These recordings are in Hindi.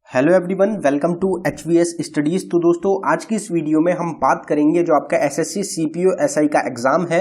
Hello everyone, welcome to HVS studies. तो दोस्तों, आज की इस वीडियो में हम बात करेंगे जो आपका एसएससी सीपीओ एसआई का एग्जाम है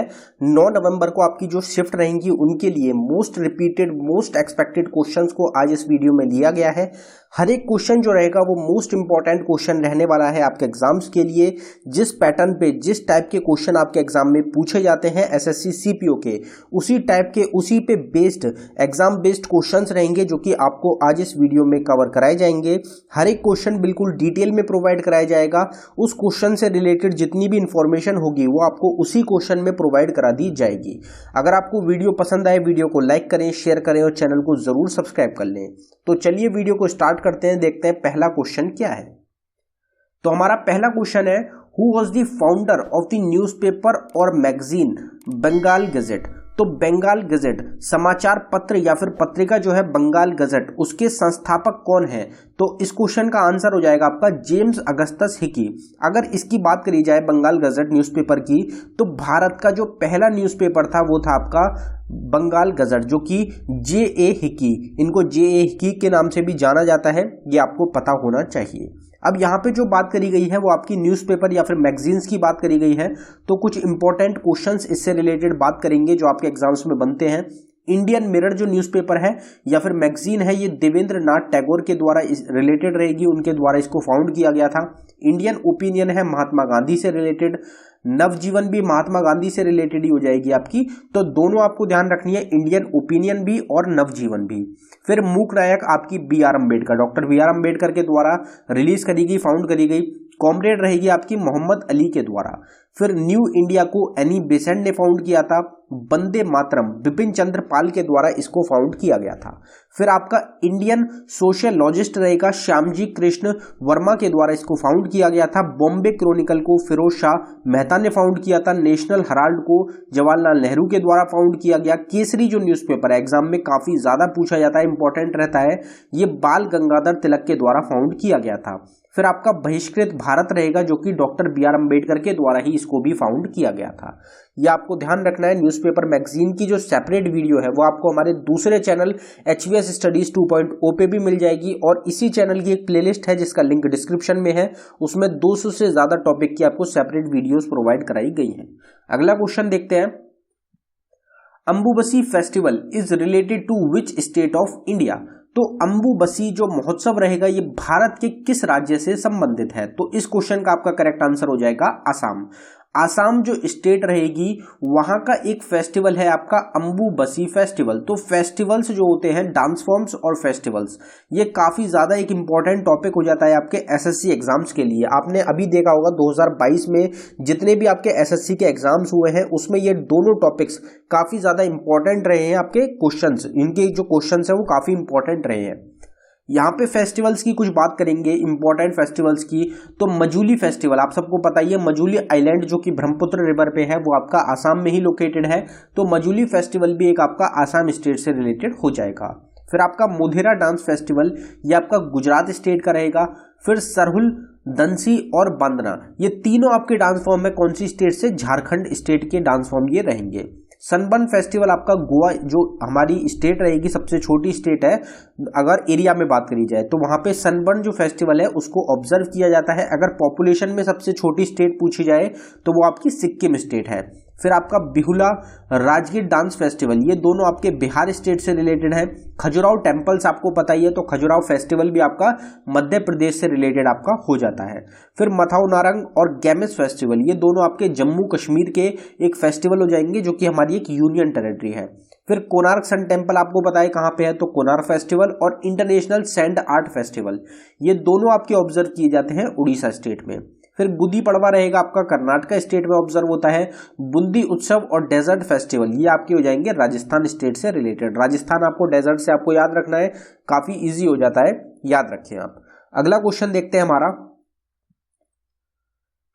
9 नवंबर को आपकी जो शिफ्ट रहेंगी उनके लिए most repeated most expected questions को आज इस वीडियो में लिया गया है। हर एक क्वेश्चन जो रहेगा वो मोस्ट इंपॉर्टेंट क्वेश्चन रहने वाला है आपके एग्जाम्स के लिए। जिस पैटर्न पे जिस टाइप के क्वेश्चन आपके एग्जाम में पूछे जाते हैं एसएससी सीपीओ के, उसी टाइप के उसी पे बेस्ड एग्जाम बेस्ड क्वेश्चंस रहेंगे जो कि आपको आज इस वीडियो में कवर कराए जाएंगे। हर एक क्वेश्चन बिल्कुल डिटेल में प्रोवाइड कराया जाएगा। उस क्वेश्चन से रिलेटेड जितनी भी इंफॉर्मेशन होगी वो आपको उसी क्वेश्चन में प्रोवाइड करा दी जाएगी। अगर आपको वीडियो पसंद आए, वीडियो को लाइक करें, शेयर करें और चैनल को जरूर सब्सक्राइब कर लें। तो चलिए वीडियो को स्टार्ट करते हैं, देखते हैं पहला क्वेश्चन क्या है। तो हमारा पहला क्वेश्चन है, who was the founder of the newspaper और मैगजीन बंगाल गजेट। तो बंगाल गजेट समाचार पत्र या फिर पत्रिका जो है बंगाल गजेट, उसके संस्थापक कौन है? तो इस क्वेश्चन का आंसर हो जाएगा आपका जेम्स अगस्टस हिकी। अगर इसकी बात करी जाए बंगाल गजेट न्यूज़पेपर की, तो भारत का जो पहला न्यूज़पेपर था वो था आपका बंगाल गजेट, जो कि जे.ए. हिकी, इनको जे.ए. हिकी के नाम से भी जाना जाता है, ये आपको पता होना चाहिए। अब यहाँ पे जो बात करी गई है वो आपकी न्यूज़पेपर या फिर मैगजीन्स की बात करी गई है। तो कुछ इंपॉर्टेंट क्वेश्चंस इससे रिलेटेड बात करेंगे जो आपके एग्जाम्स में बनते हैं। इंडियन मिरर जो न्यूज़पेपर है या फिर मैगजीन है, ये देवेंद्र नाथ टैगोर के द्वारा रिलेटेड रहेगी, उनके द्वारा इसको फाउंड किया गया था। इंडियन ओपिनियन है महात्मा गांधी से रिलेटेड। नवजीवन भी महात्मा गांधी से रिलेटेड ही हो जाएगी आपकी। तो दोनों आपको ध्यान रखनी है, इंडियन ओपिनियन भी और नवजीवन भी। फिर मूक नायक आपकी B R Ambedkar, doctor B R Ambedkar के द्वारा रिलीज करी गई, फाउंड करी गई। कॉमरेड रहेगी आपकी मोहम्मद अली के द्वारा। फिर न्यू इंडिया को एनी बेसेंट ने फाउंड किया था। वंदे मातरम बिपिन चंद्र पाल के द्वारा इसको फाउंड किया गया था। फिर आपका इंडियन सोशियोलॉजिस्ट रहेगा श्यामजी कृष्ण वर्मा के द्वारा इसको फाउंड किया गया था। बॉम्बे क्रॉनिकल को फिरोज शाह मेहता ने फाउंड किया था। नेशनल हेराल्ड को जवाहरलाल नेहरू के द्वारा फाउंड किया गया। केसरी जो न्यूज़पेपर है, एग्जाम में काफी ज्यादा पूछा जाता है, इंपॉर्टेंट रहता है, ये बाल गंगाधर तिलक के द्वारा फाउंड किया गया था। फिर आपका बहिष्कृत भारत रहेगा जो कि डॉक्टर बी आर अम्बेडकर के द्वारा ही इसको भी फाउंड किया गया था। यह आपको ध्यान रखना है। न्यूज़पेपर मैगजीन की जो सेपरेट वीडियो है वो आपको हमारे दूसरे चैनल एचवीएस स्टडीज 2.0 पे भी मिल जाएगी, और इसी चैनल की एक प्लेलिस्ट है जिसका लिंक डिस्क्रिप्शन में है, उसमें 200 से ज्यादा टॉपिक की आपको सेपरेट वीडियोस प्रोवाइड कराई गई हैं। अगला क्वेश्चन देखते हैं, Ambubachi festival is related to which state of India. तो अंबुबसी जो महोत्सव रहेगा ये भारत के किस राज्य से संबंधित है? तो इस क्वेश्चन का आपका करेक्ट आंसर हो जाएगा आसाम। आसाम जो स्टेट रहेगी वहां का एक फेस्टिवल है आपका अंबुबसी फेस्टिवल। तो फेस्टिवल्स जो होते हैं, डांस फॉर्म्स और फेस्टिवल्स, ये काफी ज्यादा एक इंपॉर्टेंट टॉपिक हो जाता है आपके एसएससी एग्जाम्स के लिए। आपने अभी देखा होगा 2022 में जितने भी आपके एसएससी के एग्जाम्स हुए हैं उसमें ये दोनों टॉपिक्स काफी ज्यादा इंपॉर्टेंट रहे हैं। आपके क्वेश्चंस, इनके जो क्वेश्चंस है वो काफी इंपॉर्टेंट रहे हैं। यहाँ पे फेस्टिवल्स की कुछ बात करेंगे, इंपॉर्टेंट फेस्टिवल्स की। तो मजूली फेस्टिवल, आप सबको पता ही है, मजूली आइलैंड जो कि ब्रह्मपुत्र रिवर पे है वो आपका आसाम में ही लोकेटेड है। तो मजूली फेस्टिवल भी एक आपका आसाम स्टेट से रिलेटेड हो जाएगा। फिर आपका मोढेरा डांस फेस्टिवल, ये आपका गुजरात स्टेट का रहेगा। फिर सरहुल, दंसी और बांदना, ये तीनों आपके डांस फॉर्म में कौन सी स्टेट से? झारखंड स्टेट के डांस फॉर्म ये रहेंगे। सनबर्न फेस्टिवल आपका गोवा, जो हमारी स्टेट रहेगी सबसे छोटी स्टेट है अगर एरिया में बात करी जाए, तो वहां पे सनबर्न जो फेस्टिवल है उसको ऑब्जर्व किया जाता है। अगर पॉपुलेशन में सबसे छोटी स्टेट पूछी जाए तो वो आपकी सिक्किम स्टेट है। फिर आपका बिहुला, राजगीर डांस फेस्टिवल, ये दोनों आपके बिहार स्टेट से रिलेटेड है। खजुराहो टेम्पल्स आपको पता ही है, तो खजुराहो फेस्टिवल भी आपका मध्य प्रदेश से रिलेटेड आपका हो जाता है। फिर मथाऊ नारंग और गैमेस फेस्टिवल, ये दोनों आपके जम्मू कश्मीर के एक फेस्टिवल हो जाएंगे जो कि हमारी एक यूनियन टेरिटरी है। फिर कोणार्क सन टेम्पल आपको पता है कहाँ पे है, तो कोणार्क फेस्टिवल और इंटरनेशनल सैंड आर्ट फेस्टिवल, ये दोनों आपके ऑब्जर्व किए जाते हैं उड़ीसा स्टेट में। फिर गुदी पड़वा रहेगा आपका कर्नाटका स्टेट में ऑब्जर्व होता है। बूंदी उत्सव और डेजर्ट फेस्टिवल, ये आपके हो जाएंगे राजस्थान स्टेट से रिलेटेड। राजस्थान आपको डेजर्ट से आपको याद रखना है, काफी इजी हो जाता है, याद रखें आप। अगला क्वेश्चन देखते हैं हमारा।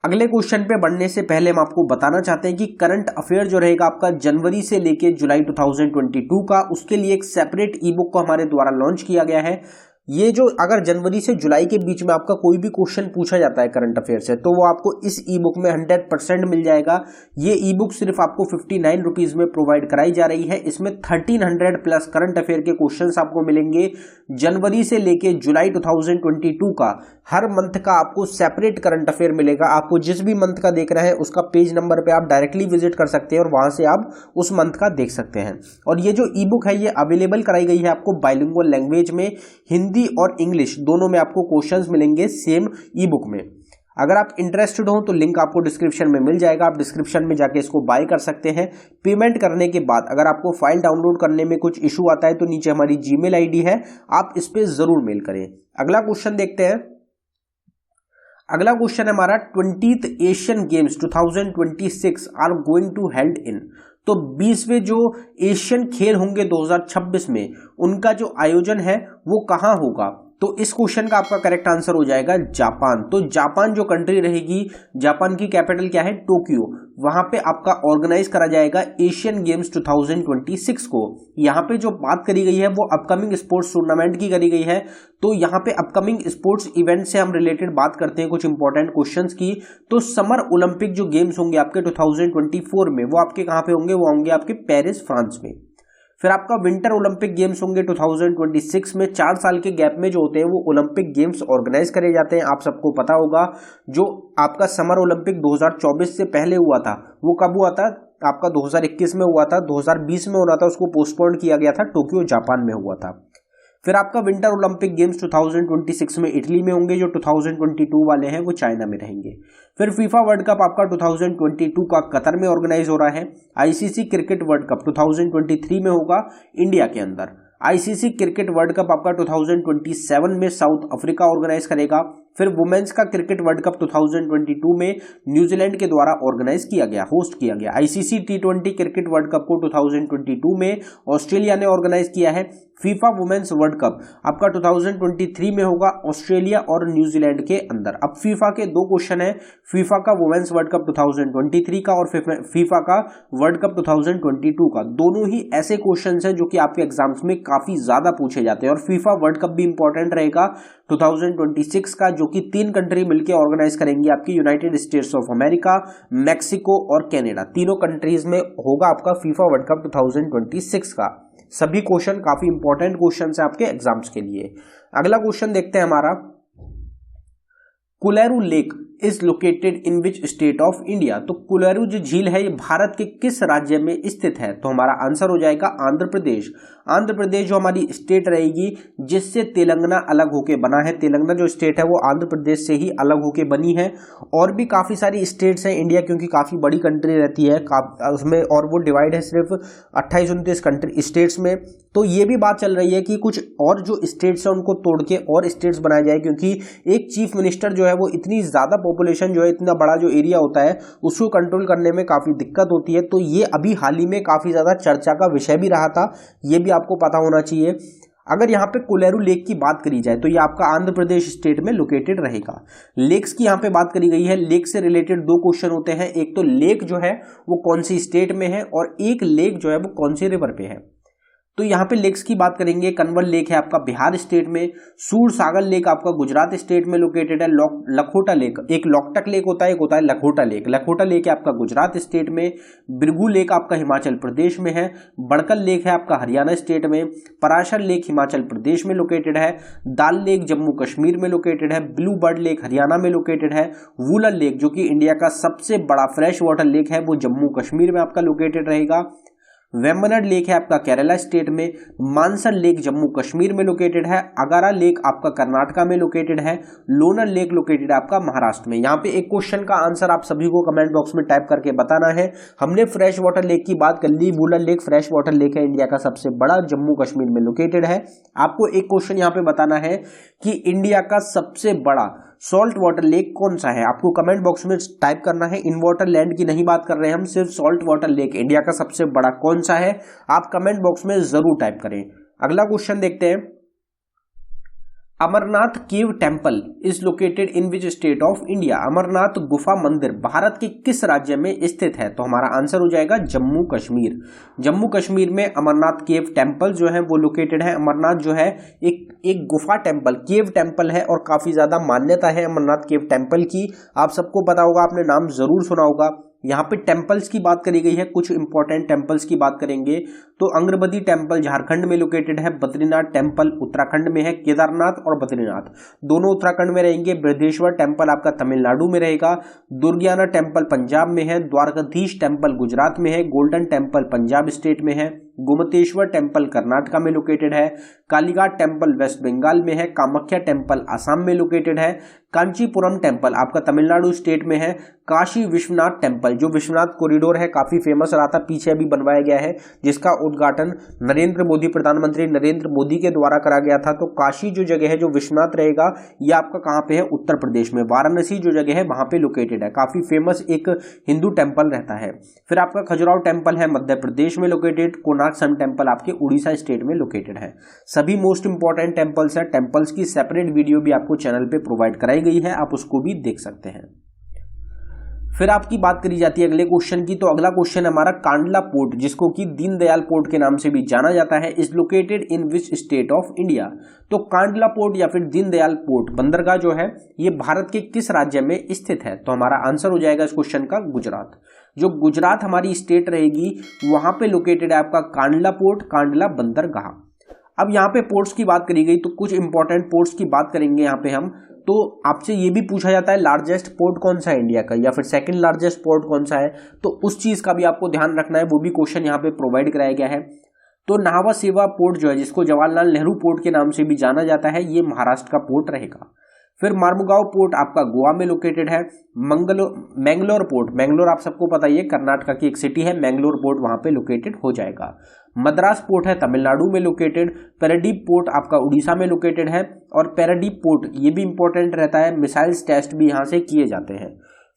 अगले क्वेश्चन पे बढ़ने से पहले हम आपको बताना चाहते हैं कि करंट अफेयर जो रहेगा आपका जनवरी से लेके जुलाई 2022 का, उसके लिए एक सेपरेट ई बुक को हमारे द्वारा लॉन्च किया गया है। ये जो अगर जनवरी से जुलाई के बीच में आपका कोई भी क्वेश्चन पूछा जाता है करंट अफेयर से, तो वो आपको इस ई बुक में 100% मिल जाएगा। ये ई बुक सिर्फ आपको 59 रुपीज में प्रोवाइड कराई जा रही है। इसमें 1300 प्लस करंट अफेयर के क्वेश्चंस आपको मिलेंगे। जनवरी से लेके जुलाई 2022 का हर मंथ का आपको सेपरेट करंट अफेयर मिलेगा। आपको जिस भी मंथ का देख रहे हैं उसका पेज नंबर पे आप डायरेक्टली विजिट कर सकते हैं और वहां से आप उस मंथ का देख सकते हैं। और ये जो ई बुक है ये अवेलेबल कराई गई है आपको बाइलिंगुअल लैंग्वेज में, हिंदी और इंग्लिश दोनों में आपको क्वेश्चंस मिलेंगे सेम ई बुक में। अगर आप इंटरेस्टेड हो तो लिंक आपको डिस्क्रिप्शन में मिल जाएगा, आप डिस्क्रिप्शन में जाके इसको बाय कर सकते हैं। पेमेंट करने के बाद अगर आपको फाइल डाउनलोड करने में कुछ इशू आता है तो नीचे हमारी जीमेल आईडी है, आप इस पे जरूर मेल करें। अगला क्वेश्चन देखते हैं। अगला क्वेश्चन है हमारा 20th Asian Games 2026 are going to held in. तो 20वें जो एशियन खेल होंगे 2026 में, उनका जो आयोजन है वो कहां होगा? तो इस क्वेश्चन का आपका करेक्ट आंसर हो जाएगा जापान। तो जापान जो कंट्री रहेगी, जापान की कैपिटल क्या है? टोक्यो। वहां पे आपका ऑर्गेनाइज करा जाएगा एशियन गेम्स 2026 को। यहाँ पे जो बात करी गई है वो अपकमिंग स्पोर्ट्स टूर्नामेंट की करी गई है। तो यहाँ पे अपकमिंग स्पोर्ट्स इवेंट से हम रिलेटेड बात करते हैं कुछ इंपॉर्टेंट क्वेश्चंस की। तो समर ओलंपिक जो गेम्स होंगे आपके 2024 में, वो आपके कहाँ पे होंगे? वो होंगे आपके पेरिस, फ्रांस में। फिर आपका विंटर ओलंपिक गेम्स होंगे 2026 में। 4 साल के गैप में जो होते हैं वो ओलंपिक गेम्स ऑर्गेनाइज करे जाते हैं। आप सबको पता होगा जो आपका समर ओलंपिक 2024 से पहले हुआ था वो कब हुआ था? आपका 2021 में हुआ था, 2020 में होना था, उसको पोस्टपोन किया गया था, टोक्यो जापान में हुआ था। फिर आपका विंटर ओलंपिक गेम्स 2026 में इटली में होंगे, जो 2022 वाले हैं वो चाइना में रहेंगे। फिर फीफा वर्ल्ड कप आपका 2022 का कतर में ऑर्गेनाइज हो रहा है। आईसीसी क्रिकेट वर्ल्ड कप 2023 में होगा इंडिया के अंदर। आईसीसी क्रिकेट वर्ल्ड कप आपका 2027 में साउथ अफ्रीका ऑर्गेनाइज करेगा। फिर वुमेन्स का क्रिकेट वर्ल्ड कप 2022 में न्यूजीलैंड के द्वारा ऑर्गेनाइज किया गया, होस्ट किया गया। ICC T20 cricket world cup को 2022 में ऑस्ट्रेलिया ने ऑर्गेनाइज किया है। फीफा वुमेन्स वर्ल्ड कप आपका 2023 में होगा ऑस्ट्रेलिया और न्यूजीलैंड के अंदर। अब फीफा के दो क्वेश्चन है, फीफा का वुमेन्स वर्ल्ड कप 2023 का और फीफा का वर्ल्ड कप 2022 का। दोनों ही ऐसे क्वेश्चन हैं जो कि आपके एग्जाम्स में काफी ज्यादा पूछे जाते हैं। और फीफा वर्ल्ड कप भी इंपॉर्टेंट रहेगा 2026 का, जो कि 3 कंट्री मिलकर ऑर्गेनाइज करेंगी आपकी, United states of America, Mexico और कनाडा। तीनों कंट्रीज में होगा आपका फीफा वर्ल्ड कप 2026 का। सभी क्वेश्चन काफी इंपॉर्टेंट क्वेश्चन है आपके एग्जाम्स के लिए। अगला क्वेश्चन देखते हैं हमारा, Kolleru lake is located in which state of India. तो कुलेरू जो झील है ये भारत के किस राज्य में स्थित है? तो हमारा आंसर हो जाएगा आंध्र प्रदेश। आंध्र प्रदेश जो हमारी स्टेट रहेगी जिससे तेलंगाना अलग होके बना है। तेलंगाना जो स्टेट है वो आंध्र प्रदेश से ही अलग होके बनी है। और भी काफी सारी स्टेट्स हैं इंडिया, क्योंकि काफी बड़ी कंट्री रहती है उसमें, और वो डिवाइड है सिर्फ 28-29 कंट्री स्टेट्स में। तो ये भी बात चल रही है कि कुछ और जो स्टेट्स है उनको तोड़ के और स्टेट्स बनाए जाए, क्योंकि एक चीफ मिनिस्टर जो है वो इतनी ज्यादा पॉपुलेशन जो है, इतना बड़ा जो एरिया होता है उसको कंट्रोल करने में काफी दिक्कत होती है। तो ये अभी हाल ही में काफी ज्यादा चर्चा का विषय भी रहा था, ये भी आपको पता होना चाहिए। अगर यहाँ पे कुलेरू लेक की बात करी जाए तो ये आपका आंध्र प्रदेश स्टेट में लोकेटेड रहेगा। लेक्स की यहाँ पे बात करी गई है, लेक से रिलेटेड 2 क्वेश्चन होते हैं। एक तो लेक जो है वो कौन सी स्टेट में है, और एक लेक जो है वो कौन सी रिवर पे है। तो यहाँ पे लेक्स की बात करेंगे, कनवल लेक है आपका बिहार स्टेट में, सूरसागर लेक आपका गुजरात स्टेट में लोकेटेड है, लखोटा लेक, एक लोकटक लेक होता है, एक होता है लखोटा लेक। लखोटा लेक है आपका गुजरात स्टेट में, बिरगू लेक आपका हिमाचल प्रदेश में है, बड़कल लेक है आपका हरियाणा स्टेट में, पराशर लेक हिमाचल प्रदेश में लोकेटेड है, दाल लेक जम्मू कश्मीर में लोकेटेड है, ब्लू बर्ड लेक हरियाणा में लोकेटेड है, वुलर लेक जो कि इंडिया का सबसे बड़ा फ्रेश वाटर लेक है वो जम्मू कश्मीर में आपका लोकेटेड रहेगा, वेम्बनाड लेक है आपका केरला स्टेट में, मानसर लेक जम्मू कश्मीर में लोकेटेड है, अगारा लेक आपका कर्नाटका में लोकेटेड है, लोनर लेक लोकेटेड है आपका महाराष्ट्र में। यहाँ पे एक क्वेश्चन का आंसर आप सभी को कमेंट बॉक्स में टाइप करके बताना है। हमने फ्रेश वाटर लेक की बात कर ली, Wular lake fresh water lake है, इंडिया का सबसे बड़ा, जम्मू कश्मीर में लोकेटेड है। आपको एक क्वेश्चन यहाँ पे बताना है कि इंडिया का सबसे बड़ा सॉल्ट वाटर लेक कौन सा है। आपको कमेंट बॉक्स में टाइप करना है। इन वाटर लैंड की नहीं बात कर रहे हैं हम, सिर्फ सॉल्ट वाटर लेक इंडिया का सबसे बड़ा कौन सा है, आप कमेंट बॉक्स में जरूर टाइप करें। अगला क्वेश्चन देखते हैं, Amarnath cave temple is located in which state of India? Amarnath गुफा मंदिर भारत के किस राज्य में स्थित है? तो हमारा आंसर हो जाएगा जम्मू कश्मीर। जम्मू कश्मीर में अमरनाथ केव टेम्पल जो है वो लोकेटेड है। अमरनाथ जो है एक गुफा टेम्पल, केव टेम्पल है और काफी ज्यादा मान्यता है अमरनाथ केव टेम्पल की। आप सबको पता होगा, आपने नाम जरूर सुना होगा। यहाँ पे टेम्पल्स की बात करी गई है, कुछ इंपॉर्टेंट टेम्पल्स की बात करेंगे तो अंग्रबदी टेम्पल झारखंड में लोकेटेड है, बद्रीनाथ टेम्पल उत्तराखंड में है, केदारनाथ और बद्रीनाथ दोनों उत्तराखंड में रहेंगे, बृहदेश्वर टेम्पल आपका तमिलनाडु में रहेगा, दुर्गियाना टेम्पल पंजाब में है, द्वारकाधीश टेम्पल गुजरात में है, गोल्डन टेम्पल पंजाब स्टेट में है, गोमतेश्वर टेम्पल कर्नाटका में लोकेटेड है, कालीघाट टेम्पल वेस्ट बंगाल में है, कामाख्या टेम्पल असम में लोकेटेड है, कांचीपुरम टेम्पल आपका तमिलनाडु स्टेट में है, काशी विश्वनाथ टेम्पल जो विश्वनाथ कॉरिडोर है, काफी फेमस रहा था, पीछे अभी बनवाया गया है, जिसका उद्घाटन नरेंद्र मोदी, प्रधानमंत्री नरेंद्र मोदी के द्वारा करा गया था। तो काशी जो जगह है, जो विश्वनाथ रहेगा, यह आपका कहां पे है? उत्तर प्रदेश में, वाराणसी जो जगह है वहां पे लोकेटेड है, काफी फेमस एक हिंदू टेम्पल रहता है। फिर आपका खजुराहो टेम्पल है मध्य प्रदेश में लोकेटेड, कोणार्क सन टेम्पल आपके उड़ीसा स्टेट में लोकेटेड है। सभी मोस्ट इंपॉर्टेंट टेम्पल्स है। टेम्पल्स की सेपरेट वीडियो भी आपको चैनल पे प्रोवाइड कराई गई है, आप उसको भी देख सकते हैं। फिर आपकी बात करी जाती है अगले क्वेश्चन की, तो अगला क्वेश्चन हमारा कांडला पोर्ट, जिसको कि दीनदयाल पोर्ट के नाम से भी जाना जाता है, is located in which state of India? तो कांडला पोर्ट या फिर दीनदयाल पोर्ट बंदरगाह जो है ये भारत के किस राज्य में स्थित है? तो हमारा आंसर हो जाएगा इस क्वेश्चन का गुजरात। जो गुजरात हमारी स्टेट रहेगी वहां पे लोकेटेड है आपका कांडला पोर्ट, कांडला बंदरगाह। अब यहाँ पे पोर्ट्स की बात करी गई तो कुछ इंपॉर्टेंट पोर्ट्स की बात करेंगे यहाँ पे हम। तो आपसे ये भी पूछा जाता है लार्जेस्ट पोर्ट कौन सा है इंडिया का, या फिर सेकंड लार्जेस्ट पोर्ट कौन सा है, तो उस चीज का भी आपको ध्यान रखना है, वो भी क्वेश्चन यहाँ पे प्रोवाइड कराया गया है। तो नाहवा सेवा पोर्ट जो है, जिसको जवाहरलाल नेहरू पोर्ट के नाम से भी जाना जाता है, ये महाराष्ट्र का पोर्ट रहेगा। फिर मार्मुगांव पोर्ट आपका गोवा में लोकेटेड है। मैंगलोर पोर्ट, मैंगलोर आप सबको पता ही है कर्नाटका की एक सिटी है, मैंगलोर पोर्ट वहां पे लोकेटेड हो जाएगा। मद्रास पोर्ट है तमिलनाडु में लोकेटेड। पैराडीप पोर्ट आपका उड़ीसा में लोकेटेड है, और पैराडीप पोर्ट ये भी इंपॉर्टेंट रहता है, मिसाइल्स टेस्ट भी यहां से किए जाते हैं।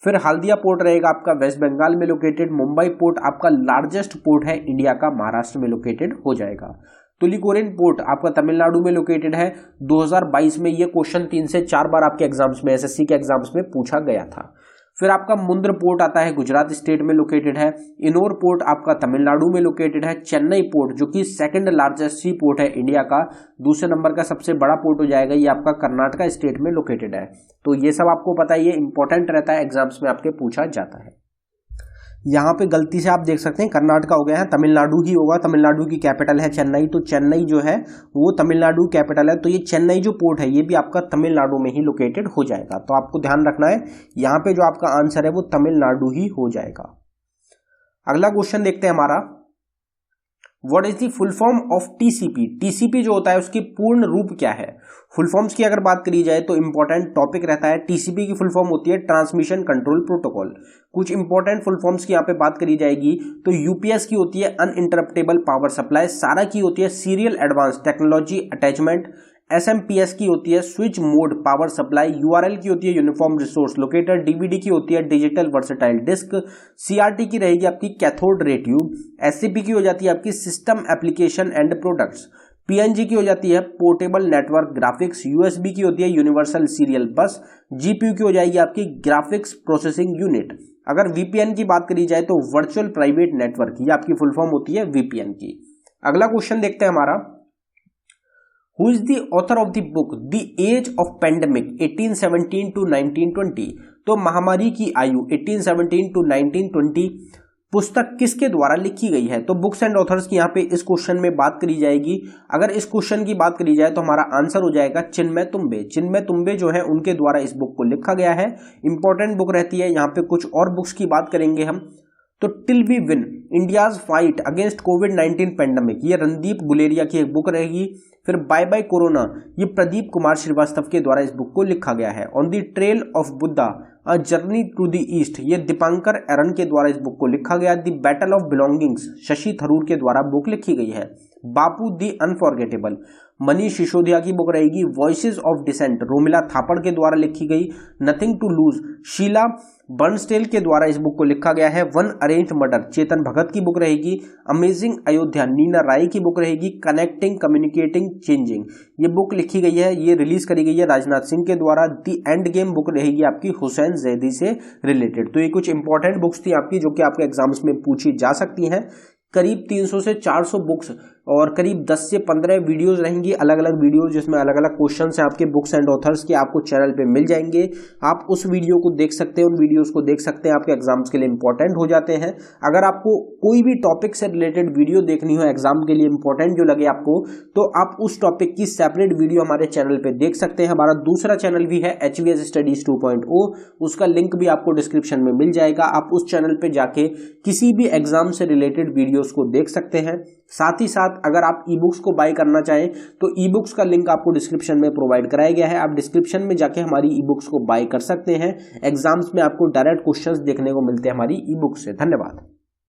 फिर हल्दिया पोर्ट रहेगा आपका वेस्ट बंगाल में लोकेटेड। मुंबई पोर्ट आपका लार्जेस्ट पोर्ट है इंडिया का, महाराष्ट्र में लोकेटेड हो जाएगा। तुलिकोरिन पोर्ट आपका तमिलनाडु में लोकेटेड है। 2022 में ये क्वेश्चन 3 से 4 बार आपके एग्जाम्स में, एसएससी के एग्जाम्स में पूछा गया था। फिर आपका मुंद्र पोर्ट आता है, गुजरात स्टेट में लोकेटेड है। इनोर पोर्ट आपका तमिलनाडु में लोकेटेड है। चेन्नई पोर्ट जो कि सेकंड लार्जेस्ट सी पोर्ट है इंडिया का, दूसरे नंबर का सबसे बड़ा पोर्ट हो जाएगा, ये आपका कर्नाटका स्टेट में लोकेटेड है। तो ये सब आपको पता है, ये इंपॉर्टेंट रहता है, एग्जाम्स में आपके पूछा जाता है। यहाँ पे गलती से आप देख सकते हैं कर्नाटका हो गया है, तमिलनाडु ही होगा, तमिलनाडु की कैपिटल है चेन्नई, तो चेन्नई जो है वो तमिलनाडु कैपिटल है, तो ये चेन्नई जो पोर्ट है ये भी आपका तमिलनाडु में ही लोकेटेड हो जाएगा। तो आपको ध्यान रखना है, यहाँ पे जो आपका आंसर है वो तमिलनाडु ही हो जाएगा। अगला क्वेश्चन देखते हैं हमारा, what is the full form of TCP? TCP जो होता है उसकी पूर्ण रूप क्या है? फुल फॉर्म्स की अगर बात करी जाए तो इंपॉर्टेंट टॉपिक रहता है। टीसीपी की फुल फॉर्म होती है ट्रांसमिशन कंट्रोल प्रोटोकॉल। कुछ इंपॉर्टेंट फुल फॉर्म्स की यहाँ पे बात करी जाएगी तो यूपीएस की होती है अनइंटरप्टेबल पावर सप्लाई, सारा की होती है serial advance technology attachment, SMPS की होती है switch mode power supply, URL की होती है यूनिफॉर्म रिसोर्स लोकेटर, डीवीडी की होती है डिजिटल वर्सेटाइल डिस्क, सीआरटी की रहेगी आपकी कैथोड रे ट्यूब, एससीपी की हो जाती है आपकी system application and products, PNG की हो जाती है पोर्टेबल नेटवर्क ग्राफिक्स, यूएसबी की होती है यूनिवर्सल सीरियल बस, जीपीयू की हो जाएगी आपकी ग्राफिक्स प्रोसेसिंग यूनिट। अगर वीपीएन की बात करी जाए तो वर्चुअल प्राइवेट नेटवर्क, ये आपकी फुल फॉर्म होती है वीपीएन की। अगला क्वेश्चन देखते हैं हमारा, Who is the author of the book The Age of Pandemic 1817 to 1920? तो महामारी की आयु 1817 to 1920 पुस्तक किसके द्वारा लिखी गई है? तो बुक्स एंड ऑथर्स की यहाँ पे इस क्वेश्चन में बात करी जाएगी। अगर इस क्वेश्चन की बात करी जाए तो हमारा आंसर हो जाएगा चिन्मय तुम्बे। चिन्मय तुम्बे जो है उनके द्वारा इस बुक को लिखा गया है। इंपॉर्टेंट बुक रहती है। यहाँ पे कुछ और बुक्स की बात करेंगे हम, तो till we win India's fight against कोविड-19 पेंडेमिक, ये रणदीप गुलेरिया की एक बुक रहेगी। फिर बाय बाय कोरोना, ये प्रदीप कुमार श्रीवास्तव के द्वारा इस बुक को लिखा गया है। On the trail of Buddha a journey to the east, ये दीपांकर एरन के द्वारा इस बुक को लिखा गया। The battle of belongings, Shashi Tharoor के द्वारा बुक लिखी गई है। बापू दी अनफॉरगेटेबल, मनीष सिसोदिया की बुक रहेगी वॉइसेस ऑफ डिसेंट, रोमिला थापड़ के द्वारा लिखी गई। नथिंग टू लूज, शीला बर्नस्टेल के द्वारा इस बुक को लिखा गया है। One arranged murder, Chetan Bhagat की बुक रहेगी। अमेजिंग अयोध्या, नीना राय की बुक रहेगी। कनेक्टिंग, कम्युनिकेटिंग, चेंजिंग, ये बुक लिखी गई है, ये रिलीज करी गई है राजनाथ सिंह के द्वारा। दी एंड गेम बुक रहेगी आपकी हुसैन जैदी से रिलेटेड। तो ये कुछ इंपॉर्टेंट बुक्स थी आपकी जो कि आपके एग्जाम्स में पूछी जा सकती हैं। करीब 300 से 400 बुक्स और करीब 10 से 15 वीडियोस रहेंगी, अलग अलग वीडियोस जिसमें अलग अलग क्वेश्चंस हैं आपके बुक्स एंड ऑथर्स के, आपको चैनल पे मिल जाएंगे। आप उस वीडियो को देख सकते हैं, उन वीडियोस को देख सकते हैं, आपके एग्जाम्स के लिए इंपॉर्टेंट हो जाते हैं। अगर आपको कोई भी टॉपिक से रिलेटेड वीडियो देखनी हो एग्जाम के लिए इंपॉर्टेंट जो लगे आपको, तो आप उस टॉपिक की सेपरेट वीडियो हमारे चैनल पर देख सकते हैं। हमारा दूसरा चैनल भी है HVS स्टडीज 2.0, उसका लिंक भी आपको डिस्क्रिप्शन में मिल जाएगा। आप उस चैनल पर जाके किसी भी एग्जाम से रिलेटेड वीडियोस को देख सकते हैं। साथ ही साथ अगर आप ई बुक्स को बाय करना चाहें तो ई बुक्स का लिंक आपको डिस्क्रिप्शन में प्रोवाइड कराया गया है। आप डिस्क्रिप्शन में जाके हमारी ई बुक्स को बाय कर सकते हैं। एग्जाम्स में आपको डायरेक्ट क्वेश्चंस देखने को मिलते हैं हमारी ई बुक से। धन्यवाद।